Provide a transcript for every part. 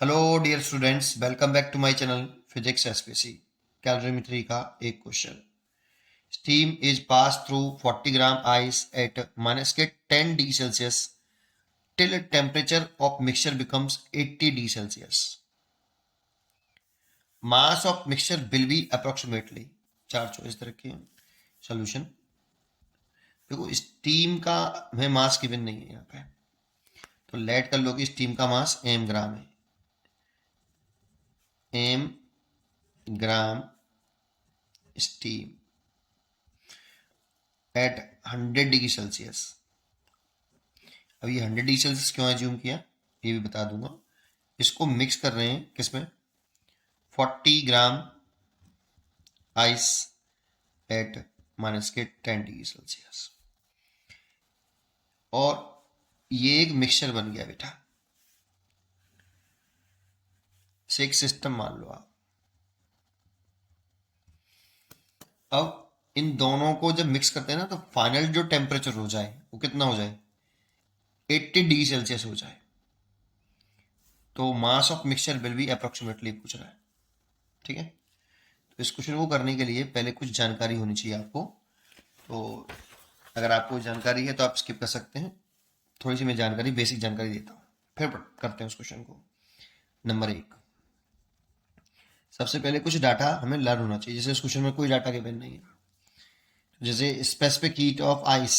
Hello dear students, welcome back to my channel physics SPC. Calorimetry का एक question. Steam is pass through 40 gram ice at minus के 10 D Celsius till temperature of mixture becomes 80 D Celsius. Mass of mixture will be approximately. चार choice रखे हैं। Solution देखो, steam का हमें mass given नहीं है यहाँ पे, तो लेट कर लो कि स्टीम का मास m ग्राम है। m gram steam at 100 degree Celsius. अब ये 100 डिग्री सेल्सियस क्यों एज्यूम किया ये भी बता दूंगा। इसको मिक्स कर रहे हैं किसमें, 40 ग्राम आइस एट माइनस के 10 डिग्री सेल्सियस, और ये एक मिक्सचर बन गया बेटा। से एक सिस्टम मान लो आप। अब इन दोनों को जब मिक्स करते हैं ना, तो फाइनल जो टेम्परेचर हो जाए वो कितना हो जाए, 80 डिग्री सेल्सियस हो जाए। तो मास of mixture will be approximately पूछ रहा है। ठीक है, तो इस क्वेश्चन को करने के लिए पहले कुछ जानकारी होनी चाहिए आपको। तो अगर आपको जानकारी है तो आप स्किप कर सकते हैं। थोड़ी सी मैं जानकारी, बेसिक जानकारी देता हूँ, फिर करते हैं उस क्वेश्चन को। नंबर 1, सबसे पहले कुछ डाटा हमें लर्न होना चाहिए। जैसे इस क्वेश्चन में कोई डाटा गिवन नहीं है, जैसे स्पेसिफिक हीट ऑफ आइस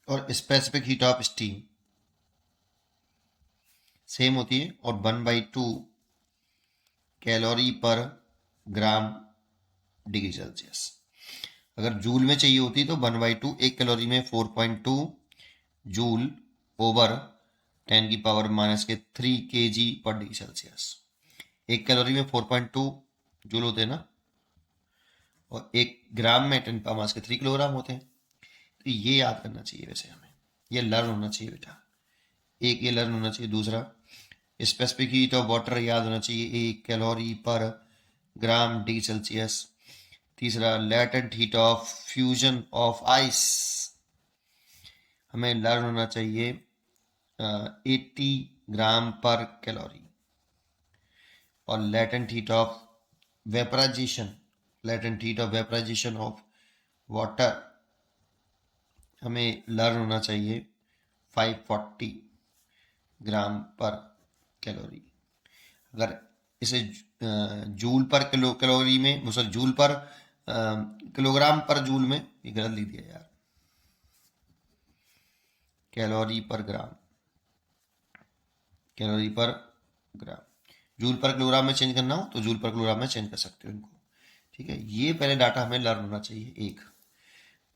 और specific heat of steam same होती है, और 1/2 कैलोरी पर ग्राम डिग्री सेल्सियस। अगर जूल में चाहिए होती तो 1/2, 1 कैलोरी में 4.2 जूल ओवर 10 की पावर माइनस के 3 kg पर डिग्री सेल्सियस। 1 कैलोरी में 4.2 जूल होते हैं ना, और 1 ग्राम में 10 पावर माइनस के 3 किलोग्राम होते हैं। तो ये याद करना चाहिए, वैसे हमें ये लर्न होना चाहिए बेटा। एक ये लर्न होना चाहिए। दूसरा, स्पेसिफिक हीट ऑफ वाटर याद होना चाहिए, 1 कैलोरी पर ग्राम डिग्री सेल्सियस। तीसरा, latent heat of fusion of ice हमें लर्न होना चाहिए 80 ग्राम पर कैलोरी। और latent heat of vaporisation, latent heat of vaporisation of water हमें लर्न होना चाहिए 540 ग्राम पर कैलोरी। अगर इसे जूल पर कैलोरी में, सॉरी जूल पर किलोग्राम पर जूल में, ये गलत लिख दिया यार, कैलोरी पर ग्राम, कैलोरी पर ग्राम। जूल पर किलोग्राम में चेंज करना हो तो जूल पर किलोग्राम में चेंज कर सकते हो इनको। ठीक है, ये पहले डाटा हमें लर्न होना चाहिए एक।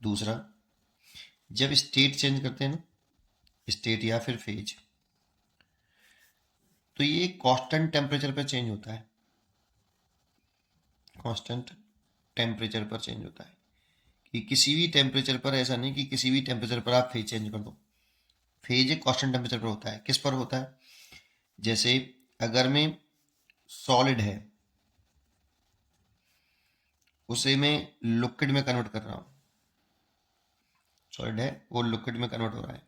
दूसरा, जब स्टेट चेंज करते हैं ना, स्टेट या फिर फेज, तो ये कांस्टेंट टेम्परेचर पर चेंज होता है। कांस्टेंट टेम्परेचर पर चेंज होता है कि किसी भी टेम्परेचर पर, ऐसा नहीं कि किसी भी टेम्परेचर पर आप फेज चेंज कर दो। फेज एक कांस्टेंट टेम्परेचर पर होता है। किस पर होता है, जैसे अगर मैं सॉलिड है उसे मैं लिक्विड में कन्वर्ट कर रहा हूं, सॉलिड है वो लिक्विड में कन्वर्ट हो रहा है,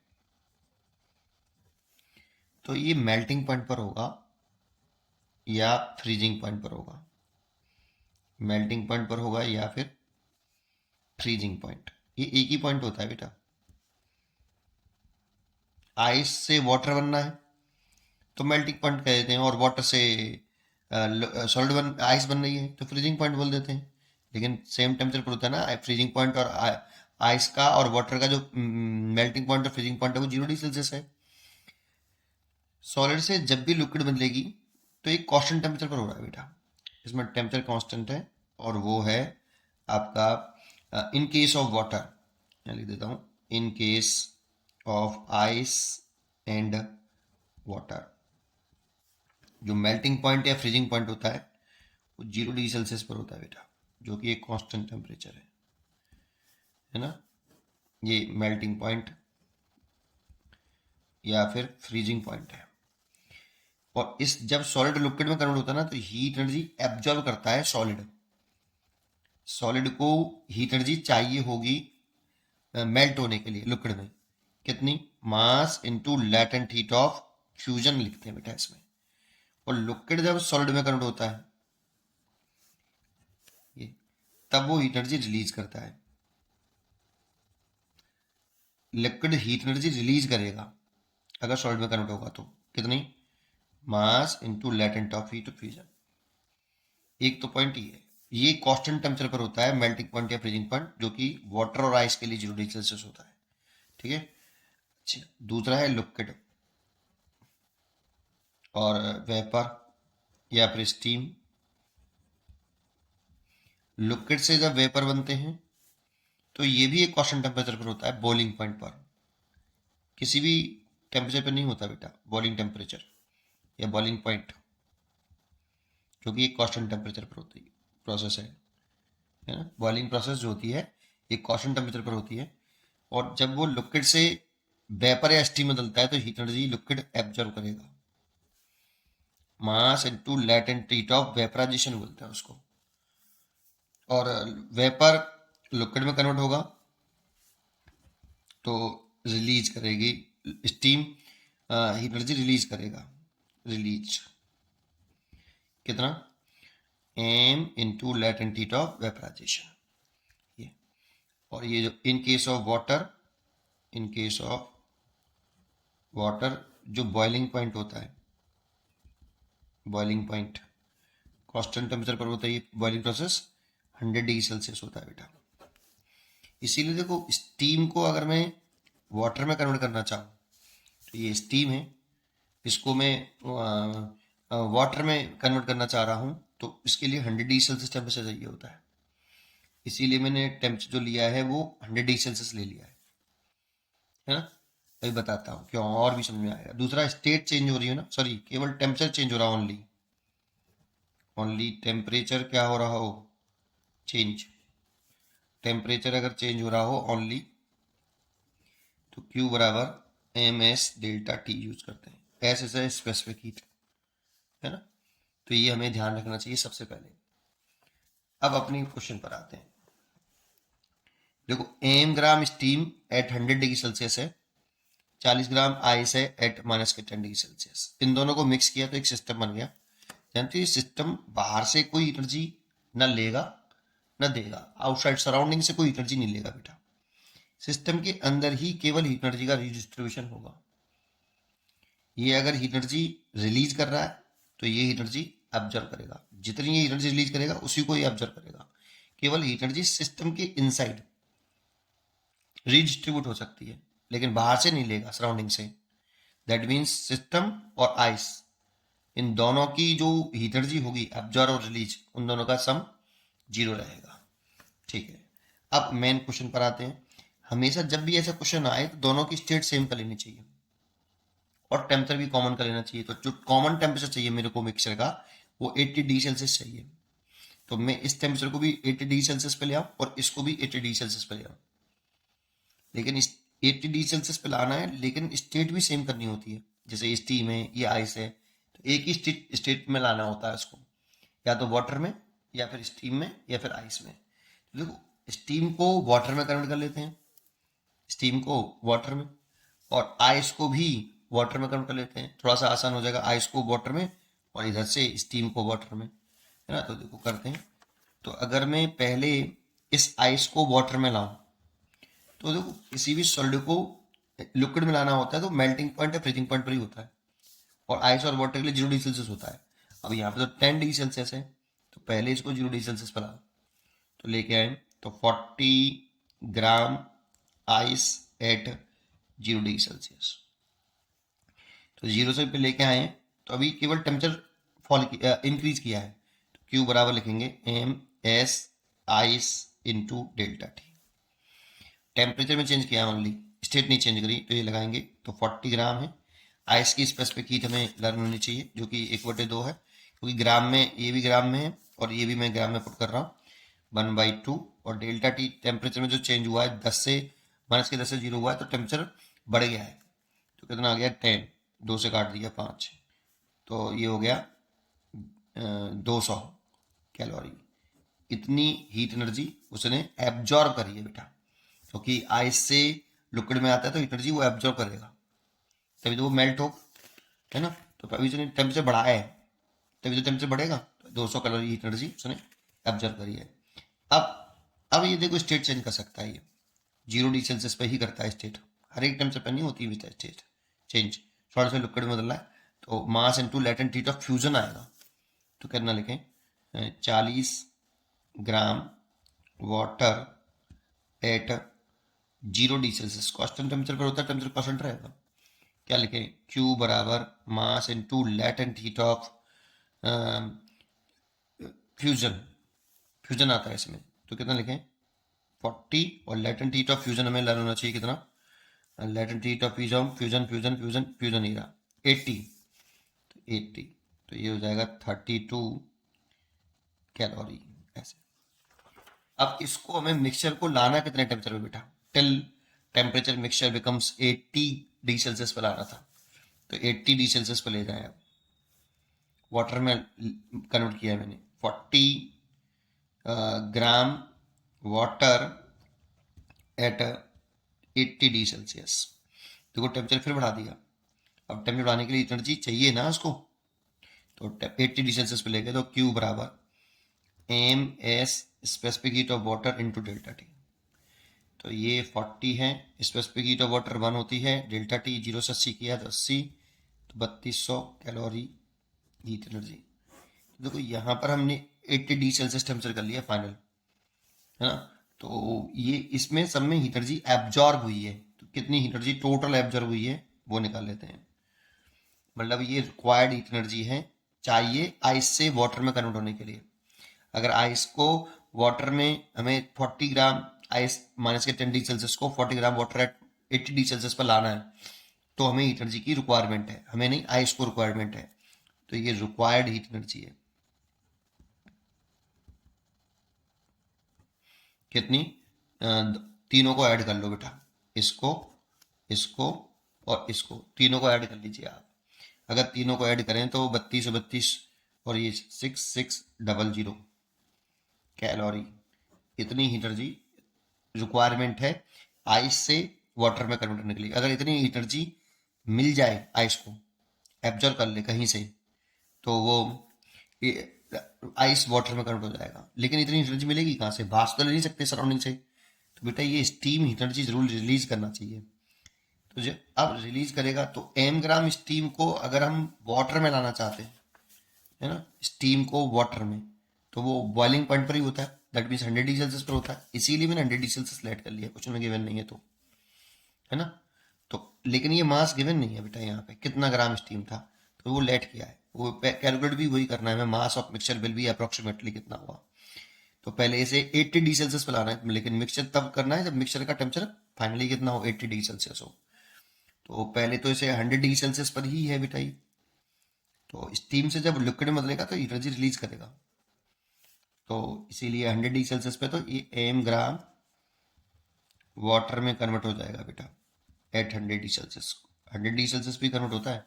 तो ये मेल्टिंग पॉइंट पर होगा या फ्रीजिंग पॉइंट पर होगा। मेल्टिंग पॉइंट पर होगा या फिर फ्रीजिंग पॉइंट, ये एक ही पॉइंट होता है बेटा। आइस से वाटर बनना है तो मेल्टिंग पॉइंट कह देते हैं, और वाटर से सॉलिड आइस बन रही है तो फ्रीजिंग पॉइंट बोल देते हैं। लेकिन सेम टेम्परेचर पर होता है ना फ्रीजिंग पॉइंट, और आइस का और वाटर का जो मेल्टिंग पॉइंट और फ्रीजिंग पॉइंट है वो 0 डिग्री सेल्सियस है। सॉलिड से जब भी लिक्विड बदलेगी तो एक कांस्टेंट टेम्परेचर पर हो रहा है बेटा। इसमें टेम्परेचर कांस्टेंट है, और वो है आपका इन केस ऑफ वाटर, मैं लिख देता हूँ, इन case of ice and water, जो मेल्टिंग पॉइंट या फ्रीजिंग पॉइंट होता है वो 0 डिग्री सेल्सियस पर होता है बेटा, जो कि एक कांस्टेंट टेम्परेचर है ना। ये मेल्टिंग पॉइंट या फिर फ्रीजिंग पॉइंट है। और इस जब सॉलिड लिक्विड में कन्वर्ट होता है ना, तो हीट एनर्जी एब्जॉर्ब करता है सॉलिड। सॉलिड को हीट एनर्जी चाहिए होगी मेल्ट होने के लिए लिक्विड में, कितनी, मास into latent heat of fusion लिखते हैं बेटा इसमें। और लिक्विड जब सॉलिड में कन्वर्ट होता है ये, तब वो एनर्जी रिलीज करता है। लिक्विड हीट एनर्जी रिलीज करेगा अगर सॉलिड में कन्वर्ट होगा तो कितनी, मास into latent of heat of fusion. एक तो पॉइंट ये है, ये कांस्टेंट टेम्परेचर पर होता है, मेल्टिंग पॉइंट या फ्रीजिंग पॉइंट, जो कि वाटर और आइस के लिए 0 डिग्री सेल्सियस होता है। ठीक है। अच्छा, दूसरा है लिक्विड और वेपर या फिर स्टीम। लिक्विड से जब वेपर बनते हैं तो ये भी एक कांस्टेंट टेम्परेचर पर होता है, बॉइलिंग पॉइंट पर। किसी भी टेम्परेचर पर नहीं होता बेटा बॉइलिंग टेम्परेचर या बॉइलिंग पॉइंट, क्योंकि एक कांस्टेंट टेम्परेचर पर होती है प्रोसेस है ना। बॉइलिंग प्रोसेस जो होती है एक कांस्टेंट टेम्परेचर पर होती है, और जब वो लिक्विड से वेपर या स्टीम में बदलता है तो हीट एनर्जी लिक्विड एब्जॉर्व करेगा। Mass into latent heat of vaporisation बोलते हैं उसको। और वेपर लिक्विड में कन्वर्ट होगा तो रिलीज करेगी स्टीम, हीट एनर्जी रिलीज करेगा। रिलीज कितना, M into latent heat of vaporisation ये। और ये जो in case of water, in case of water जो बॉइलिंग पॉइंट होता है, बॉइलिंग पॉइंट कांस्टेंट टेम्परेचर पर होता है, ये बॉइलिंग प्रोसेस 100 डिग्री सेल्सियस होता है बेटा। इसीलिए देखो स्टीम को अगर मैं वाटर में कन्वर्ट करना चाहूँ तो ये स्टीम है, इसको मैं वाटर में कन्वर्ट करना चाह रहा हूँ तो इसके लिए 100 डिग्री सेल्सियस टेम्परेचर चाहिए होता है। इसीलिए मैंने टेम्परेचर जो लिया है वो 100 डिग्री सेल्सियस ले लिया है ना। अभी बताता हूँ क्यों, और भी समझ में आएगा। दूसरा स्टेट चेंज हो रही है ना, सॉरी केवल टेम्परेचर चेंज हो रहा है, ओनली ओनली टेम्परेचर क्या हो रहा हो, चेंज। टेम्परेचर अगर चेंज हो रहा हो ओनली तो Q बराबर M S delta T use करते हैं। एस इज स्पेसिफिक हीट है ना, तो ये हमें ध्यान रखना चाहिए सबसे पहले। अब अपने क्वेश्चन पर आते हैं। देखो M gram steam at 100 degree Celsius है, 40 ग्राम आइस है एट -10 डिग्री सेल्सियस। इन दोनों को मिक्स किया तो एक सिस्टम बन गया। जानते हो सिस्टम बाहर से कोई एनर्जी ना लेगा ना देगा, आउटसाइड सराउंडिंग से कोई एनर्जी नहीं लेगा बेटा। सिस्टम के अंदर ही केवल हीट एनर्जी का रिडिस्ट्रीब्यूशन होगा। ये अगर हीट एनर्जी रिलीज कर रहा है तो ये हीट एनर्जी एब्जॉर्ब करेगा, जितनी ये एनर्जी रिलीज करेगा उसी को ये एब्जॉर्ब करेगा। केवल हीट एनर्जी सिस्टम के इनसाइड रिडिस्ट्रीब्यूट हो सकती है, लेकिन बाहर से नहीं लेगा सराउंडिंग से। दैट मीन्स सिस्टम और आइस, इन दोनों की जो हीट एनर्जी होगी एब्जॉर्ब और रिलीज, उन दोनों का सम 0 रहेगा। ठीक है। अब मेन क्वेश्चन पर आते हैं। हमेशा जब भी ऐसा क्वेश्चन आए तो दोनों की स्टेट सेम कर लेनी चाहिए और टेम्परेचर भी कॉमन कर लेना चाहिए। तो जो कॉमन टेम्परेचर चाहिए मेरे को मिक्सचर का वो 80 डिग्री सेल्सियस चाहिए। तो मैं इस टेम्परेचर को भी 80 डिग्री सेल्सियस पे ले आऊँ और इसको भी 80 डिग्री सेल्सियस पे ले आऊँ। लेकिन इस 80 डिग्री सेल्सियस पे लाना है, लेकिन स्टेट भी सेम करनी होती है। जैसे स्टीम है, ये आइस है, तो एक ही स्टेट में लाना होता है इसको, या तो वाटर में या फिर स्टीम में या फिर आइस में। तो देखो स्टीम को वाटर में कन्वर्ट कर लेते हैं, स्टीम को वाटर में, और आइस को भी वाटर में कन्वर्ट कर लेते हैं। थोड़ा सा आसान हो जाएगा, आइस को वाटर में और इधर से स्टीम को वाटर में, है ना। तो देखो करते हैं। तो अगर मैं पहले इस आइस को वाटर में लाऊं तो देखो किसी भी सॉलिड को लिक्विड में लाना होता है तो मेल्टिंग पॉइंट या फ्रीजिंग पॉइंट पर ही होता है, और आइस और वाटर के लिए 0 डिग्री सेल्सियस होता है। अब यहाँ पे तो 10 डिग्री सेल्सियस है, तो पहले इसको 0 डिग्री सेल्सियस पर लाओ। तो लेके आए तो 40 gram ice eight 0 degree Celsius. तो 0 से पे लेके आए, तो अभी केवल टेम्परेचर फॉल इंक्रीज किया है। तो क्यू बराबर लिखेंगे M S ice into delta T. Temperature में चेंज किया ओनली, स्टेट नहीं चेंज करी, तो ये लगाएंगे। तो 40 ग्राम है। आइस की स्पेसिफिक हीट हमें लर्न होनी चाहिए जो कि 1/2 है, क्योंकि ग्राम में, ये भी ग्राम में है और ये भी मैं ग्राम में पुट कर रहा हूँ, 1/2। और डेल्टा टी टेम्परेचर में जो चेंज हुआ है 10 से -10 से 0 हुआ है, तो टेम्परेचर बढ़ गया है। तो कितना आ गया 10, 2 से काट दिया 5, तो ये हो गया 200 कैलोरी। इतनी हीट एनर्जी उसने एब्जॉर्ब करी है बेटा, क्योंकि आइस से लिक्विड में आता है तो हीट एनर्जी वो एब्जॉर्ब करेगा, तभी तो वो मेल्ट हो, है ना। तो अभी उसने टेम्परेचर बढ़ाया है, तभी तो टेम्परेचर बढ़ेगा। 200 कैलोरी हीट एनर्जी उसने ऑब्जर्व करी है। अब ये देखो स्टेट चेंज कर सकता है, ये 0 डिग्री सेल्सियस पे ही करता है स्टेट, हर एक टेम्परेचर पे नहीं होती हुई स्टेट चेंज। थोड़ा सा लिक्विड में बदलना है तो मास into latent heat of fusion आएगा। तो कितना लिखें, 40 gram water at 0 degree Celsius, constant temperature पर होता है, टेम्परेचर कांस्टेंट रहेगा। क्या लिखें, Q बराबर mass into latent heat of fusion, fusion आता है इसमें, तो कितना लिखें 40, और लेटेंट हीट ऑफ फ्यूजन हमें लर्न होना चाहिए कितना, latent heat of fusion fusion fusion fusion fusion ही रहा 80, तो 80, तो ये हो जाएगा 32 कैलोरी ऐसे। अब इसको हमें मिक्सचर को लाना कितने टेम्परेचर पे बेटा, till temperature mixture becomes 80 degree Celsius पर लाना था, तो 80 डिग्री सेल्सियस पर ले जाए। अब वाटर में कन्वर्ट किया मैंने, 40 gram water at 80 degree Celsius, देखो टेम्परेचर फिर बढ़ा दिया। अब टेम्परेचर बढ़ाने के लिए एनर्जी चाहिए ना उसको, तो 80 डिग्री सेल्सियस पे ले गए, तो Q बराबर M S specific heat of water into delta T. तो ये 40 है, स्पेसिफिक हीट ऑफ वाटर 1 होती है, डेल्टा टी 0 से 80 किया तो 80, तो 3200 कैलोरी हीट एनर्जी। तो देखो यहाँ पर हमने 80 डिग्री सेल्सियस टेम्परेचर कर लिया फाइनल, है ना। तो ये इसमें सब में हीट एनर्जी एब्जॉर्ब हुई है, तो कितनी हीट एनर्जी टोटल एब्जॉर्ब हुई है वो निकाल लेते हैं। मतलब ये रिक्वायर्ड हीट एनर्जी है, चाहिए आइस से वाटर में कन्वर्ट होने के लिए। अगर आइस को वाटर में हमें 40 ग्राम आइस माइनस के 10 डिग्री सेल्सियस को 40 gram water at 80 degree Celsius पर लाना है, तो हमें हीट एनर्जी की रिक्वायरमेंट है, हमें नहीं आइस को रिक्वायरमेंट है, तो ये रिक्वायर्ड हीट एनर्जी है। कितनी, तीनों को ऐड कर लो बेटा, इसको इसको और इसको, तीनों को ऐड कर लीजिए आप। अगर तीनों को ऐड करें तो 3232 और ये 6600 कैलोरी, इतनी हीट एनर्जी रिक्वायरमेंट है आइस से वाटर में कन्वर्ट करने के लिए। अगर इतनी एनर्जी मिल जाए आइस को, एब्जॉर्ब कर ले कहीं से, तो वो आइस वाटर में कन्वर्ट हो जाएगा। लेकिन इतनी एनर्जी मिलेगी कहाँ से, भाप तो ले नहीं सकते सराउंडिंग से, तो बेटा ये स्टीम एनर्जी जरूर रिलीज करना चाहिए। तो जो अब रिलीज करेगा तो m ग्राम स्टीम को अगर हम वाटर में लाना चाहते हैं, है ना, स्टीम को वाटर में, तो वो बॉइलिंग पॉइंट पर ही होता है, दैट मीन्स 100 डिग्री सेल्सियस पर होता है, इसीलिए मैंने 100 डिग्री सेल्सियस सेलेक्ट कर लिया, कुछ में गिवन नहीं है तो, है ना। तो लेकिन ये मास गिवन नहीं है बेटा, यहाँ पे कितना ग्राम स्टीम था, तो वो लेट किया है, वो कैलकुलेट भी वही करना है हमें, मास ऑफ मिक्सचर विल भी अप्रोक्सीमेटली कितना हुआ। तो पहले इसे 80 डिग्री सेल्सियस पर लाना है, लेकिन मिक्सचर तब करना है जब मिक्सचर का टेम्परेचर फाइनली कितना हो, 80 डिग्री सेल्सियस हो। तो पहले तो इसे 100 डिग्री सेल्सियस पर ही है बेटा ये, तो स्टीम से जब लिक्विड में बदलेगा तो एनर्जी रिलीज करेगा, तो इसीलिए 100 डिग्री सेल्सियस पे तो ये एम ग्राम वाटर में कन्वर्ट हो जाएगा बेटा at 100 degree Celsius, 100 degree Celsius भी कन्वर्ट होता है।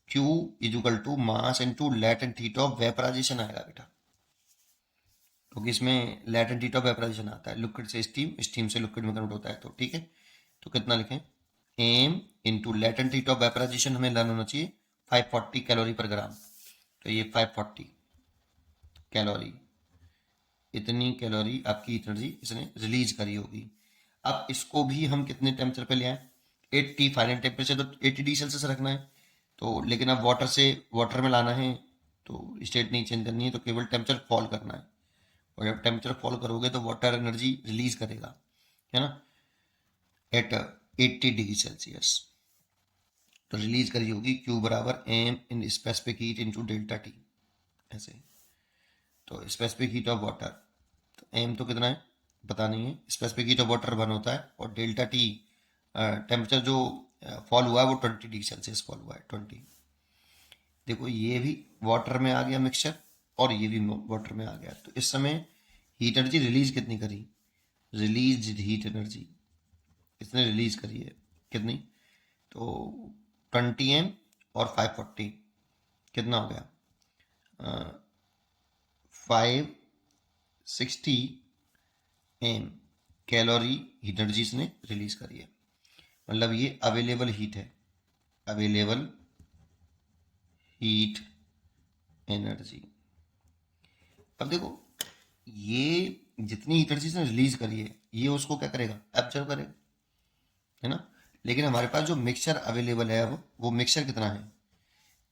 Q equal to mass into latent heat of vaporisation आएगा बेटा, क्योंकि इसमें लेटेंट हीट ऑफ वेपराइजेशन आता है, लिक्विड से स्टीम, स्टीम से लिक्विड में कन्वर्ट होता है, तो ठीक है। तो कितना लिखें, M into latent heat of vaporisation हमें लर्न होना चाहिए 540 कैलोरी पर ग्राम, तो ये 540 कैलोरी, इतनी कैलोरी आपकी एनर्जी इसने रिलीज करी होगी। अब इसको भी हम कितने टेम्परेचर पे ले आए, 80 फाइनल टेम्परेचर तो 80 डिग्री सेल्सियस रखना है, तो लेकिन अब वाटर से वाटर में लाना है, तो स्टेट नहीं चेंज करनी है, तो केवल टेम्परेचर फॉल करना है, और जब टेम्परेचर फॉल करोगे तो वाटर एनर्जी रिलीज करेगा, है ना, एट 80 डिग्री सेल्सियस, तो रिलीज करी होगी Q बराबर M in specific heat into delta T ऐसे। तो स्पेसिफिक हीट ऑफ वाटर, तो एम तो कितना है पता नहीं है, स्पेसिफिक हीट ऑफ वाटर 1 होता है, और डेल्टा टी टेम्परेचर जो फॉल हुआ है वो 20 डिग्री सेल्सियस फॉल हुआ है 20। देखो ये भी वाटर में आ गया मिक्सचर, और ये भी वाटर में आ गया, तो इस समय हीट एनर्जी रिलीज कितनी करी, रिलीज हीट एनर्जी इसने रिलीज करी है कितनी, तो 20 m और 540 कितना हो गया, 560 m कैलोरी हीट एनर्जी इसने रिलीज करी है। मतलब ये अवेलेबल हीट है, अवेलेबल हीट एनर्जी। अब देखो ये जितनी एनर्जी इसने रिलीज करी है ये उसको क्या करेगा, एब्जॉर्ब करेगा, है ना। लेकिन हमारे पास जो मिक्सचर अवेलेबल है अब वो मिक्सचर कितना है,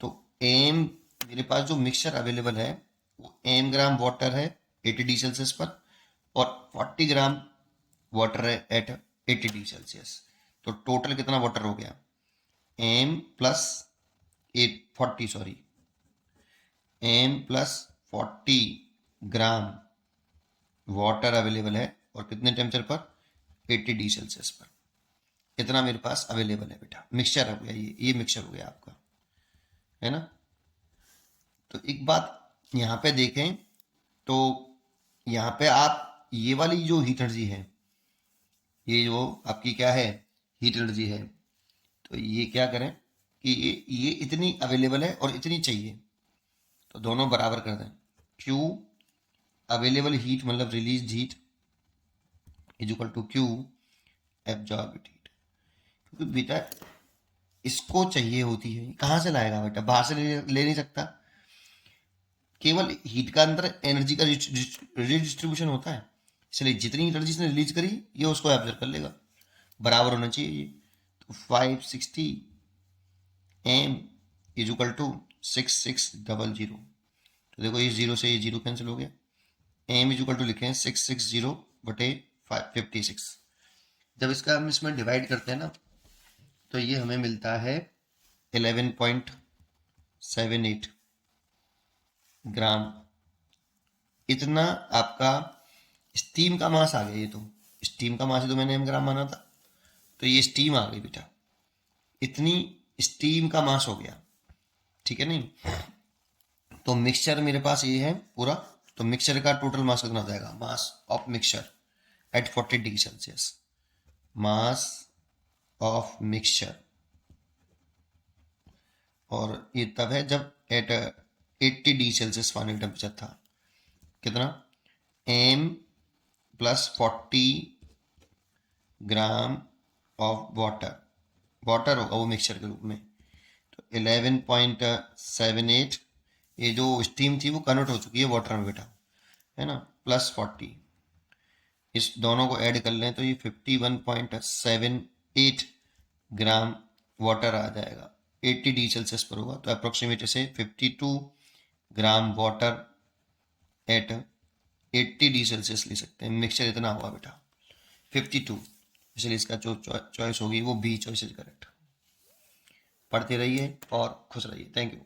तो एम, मेरे पास जो मिक्सचर अवेलेबल है वो एम ग्राम वाटर है 80 डिग्री सेल्सियस पर और 40 ग्राम वाटर है एट 80 डिग्री सेल्सियस। तो टोटल कितना वाटर हो गया, M plus 40 sorry M plus 40 ग्राम वाटर अवेलेबल है और कितने टेम्परेचर पर, 80 डिग्री सेल्सियस पर। इतना मेरे पास अवेलेबल है बेटा, मिक्सचर हो गया, ये मिक्सचर हो गया आपका, है ना। तो एक बात यहाँ पे देखें, तो यहाँ पे आप ये वाली जो हीट एनर्जी है, ये जो आपकी क्या है हीट एनर्जी है, तो ये क्या करें कि ये इतनी अवेलेबल है और इतनी चाहिए, तो दोनों बराबर कर दें। Q अवेलेबल हीट मतलब release heat is equal to Q absorbed heat. क्योंकि बेटा इसको चाहिए होती है, कहाँ से लाएगा बेटा, बाहर से ले नहीं सकता। केवल हीट का अंदर एनर्जी का रिडिस्ट्रीब्यूशन होता है, इसलिए जितनी एनर्जी इसने रिलीज करी ये उसको एब्जॉर्ब कर लेगा, बराबर होना चाहिए ये। तो 560 एम इज इक्वल टू 6600। तो देखो ये जीरो से ये जीरो कैंसिल हो गया, एम इज इक्वल टू लिखे हैं 660 बटे 56। जब इसका हम इसमें डिवाइड करते हैं ना तो ये हमें मिलता है 11.78 ग्राम। इतना आपका स्टीम का मास आ गया, ये तो स्टीम का मास है तो मैंने एम ग्राम माना था, तो ये स्टीम आ गई बेटा, इतनी स्टीम का मास हो गया, ठीक है नहीं। तो मिक्सचर मेरे पास ये है पूरा, तो मिक्सचर का टोटल मास कितना हो जाएगा, mass of mixture at 40 degree Celsius, mass of mixture, और ये तब है जब at 80 degree Celsius final temperature था, कितना, M plus 40 gram of water, water होगा वो मिक्सचर के रूप में, तो 11.78, ये जो स्टीम थी वो कन्वर्ट हो चुकी है वाटर में बेटा, है ना, प्लस 40, इस दोनों को ऐड कर लें तो ये 51.78 ग्राम वाटर आ जाएगा, 80 डिग्री सेल्सियस पर होगा, तो अप्रोक्सीमेट से 52 gram water at 80 degree Celsius ले सकते हैं। मिक्सचर इतना होगा बेटा 52, इसलिए इसका जो चॉइस होगी वो बी चॉइस इज करेक्ट। पढ़ते रहिए और खुश रहिए, थैंक यू।